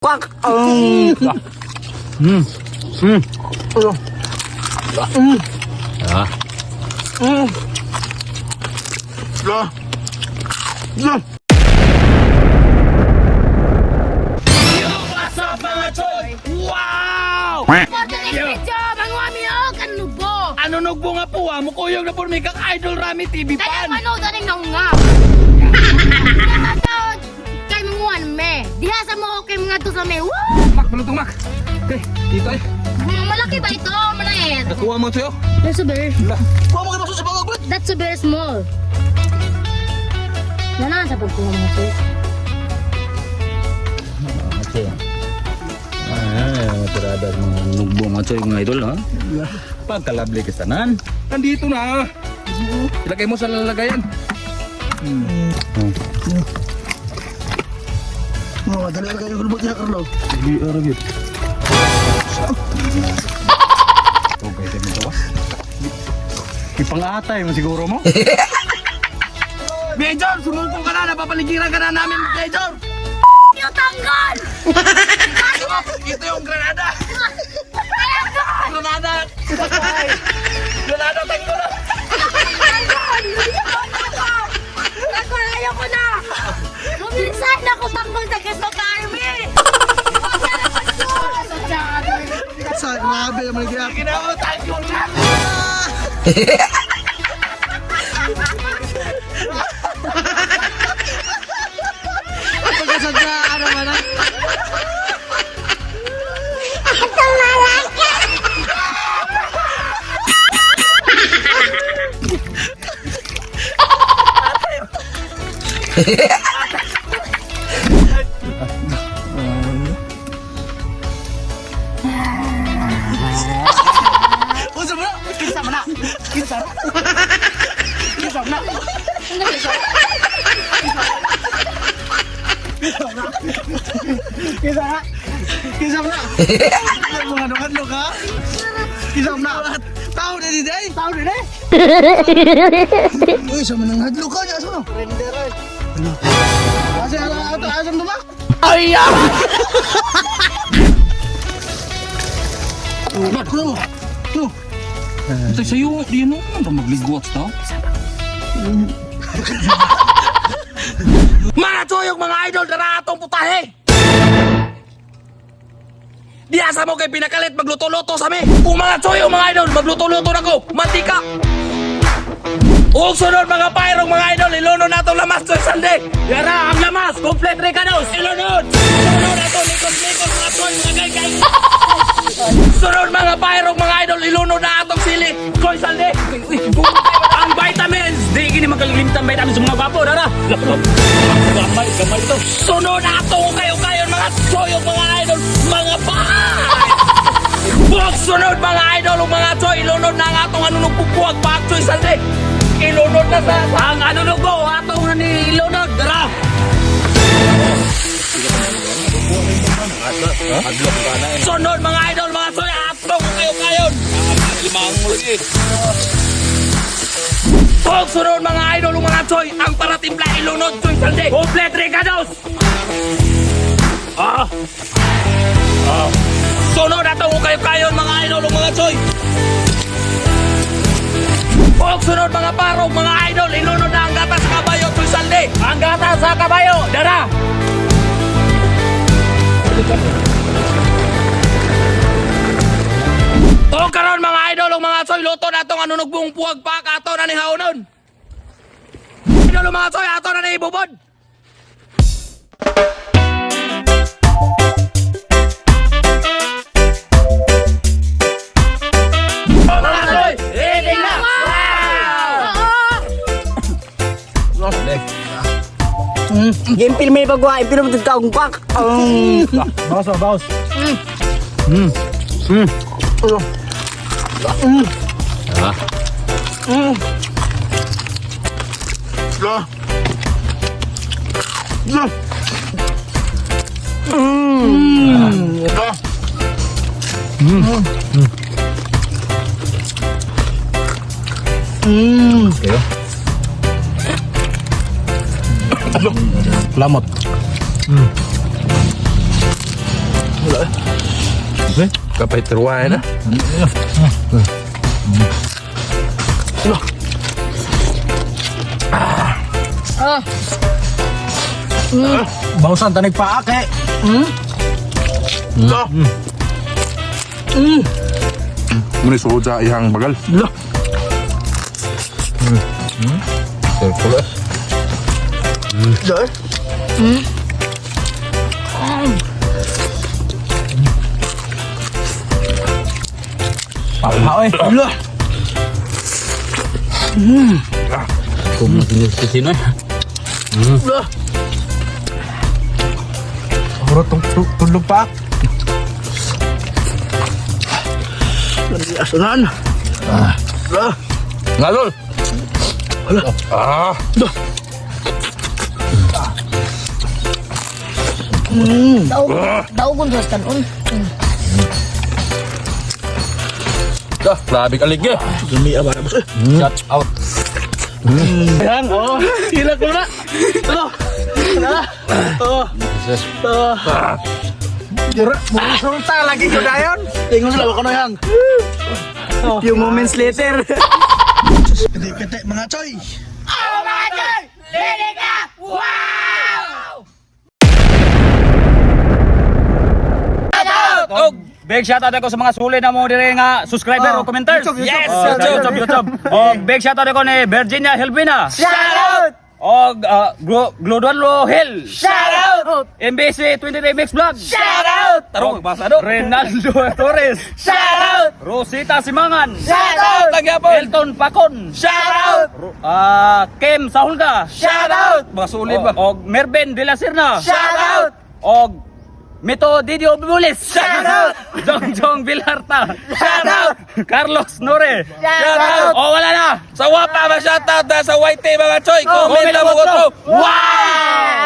Quack! What's up mga choy? Wow! Ano nugbo nga po mo kuyog na po may kaka-idol Rami TV pan. Kay manguan me. Diha sa mo kay mga to sa me. Woo! Mak, malutong mak. Okay, dito eh. Malaki ba ito? Maliit. Nakuha mo sa'yo. That's a very. Kuha mo kayo maso sa pangagod. That's a very small. Nana sa pagkuha mga to. Okay. Matirada mga nugbo mga choy mga idol ha. Pagkalabli ka tanan. Nandito na. Ilagay mo sa lalagayan. Dali lang kayo gulbot niya, Carlo. Hindi aragit. Okay, tayo mo tawas. Ipang-atay mo siguro mo. Major, sumungkong ka na. Napapaligiran ka na namin, Major. Yung tanggal! Ito yung granada. Granada. Granada, tango na. Ayoko na! Minsan ako tanggol sa gusto ka, Army! Sa grabe naman yung Kinautang ko na. pagkasadya, ano man na. Usa mo na! Kinsa mo na! Kinsa mo na! Kinsa mo na! Kinsa na! Kinsa mo na! Mga nukadlo ka! Kinsa mo na! Tao na di day! Tao na di! Uy, sa manang hadlo ka niya! Asa mo? Render ay! Kasi asam to ba? Ay, ah! Ano mo? No! Ito sa'yo, di ano? Ano magligwat to? Mga choyog, mga idol, dara atong putahe! Di asa mo kay pinakalit magluto-luto sa mi. Kung mga choyog, mga idol, magluto-luto na ko. Mantika! Ug sunod mga pairong mga idol, ilunod nato lamas choy sande. Yara, ang lamas, complete recados. Ilunod! Sunod nato, likos-likos, mga choy, mga gay-gay. Sunod mga pairong mga idol, ilunod na atong sili. Choy sande. Ang vitamins, di gini magkalimtan vitamins sa mga gwapo, dara. Laptop. Gamay ito. Sunod na atong kayo-kayo mga choy, mga idol, mga bahay. Buwag sunod mga idol, mga choy, ilunod na ang atong anunong pupuwag pa choy sande. Ilunod na sa ang anunong ko, atong na ni ilunod, dara. Sunod mga idol, mga choy, atong kayo-kayon. Limang lagi. Huwag sunod mga idol, mga choy, ang paratimpla ilunod, choy sande. Complete recados. Sunod atong kayo-kayon mga idol, mga choy. Huwag sunod mga parog, mga idol, ilunod na ang gata sa kabayo, choy sande. Ang gata sa kabayo, dara. O karon mga idol, mga choy, luto na itong anunugbong puwag pa, ato na ni haunon. Idol mga choy, ato na ni ibubod. O mga choy, ready na! Wow! Game film may pagwa, ipino mo tagkaong quack! Bawas ba, bawas. Lamot. Kapay terwain na. Bausan tanig paake. Muni soja yang bagal. Pahaw eh. Kung sino Puro tulog pa. Lagi asanan. Ngalol. Daw kung sa tanon. Dah, grabe kalig eh. Dumi apa bos. Shut out. Yan, oh. Hila ko na. Jura, resulta lagi ko dayon. Tingnan sila ko na yang. Few moments later. Kete mga choy. Og big shoutout ako sa mga sulit na mo dire nga subscriber o commenters. Yes, YouTube. Og big shoutout ako ni Virginia Helvina. Shoutout! Og Glodwalo Hill. Shoutout! MBC 23 Mix Vlog. Shoutout! Tarong basa do. Renaldo Torres. Shoutout! Rosita Simangan. Shoutout! Elton Pacon. Shoutout! Kim Sahulga. Shoutout! Mga sulit ba? Og Merben De La Serna. Shoutout! Og Mito Didio Bibulis. Shoutout! Jongjong Villarta. Shoutout! Carlos Nore. Shoutout! Oh, wala na. Sa wapa ba shoutout na sa YT mga choy. Comment na mo ko. Wow!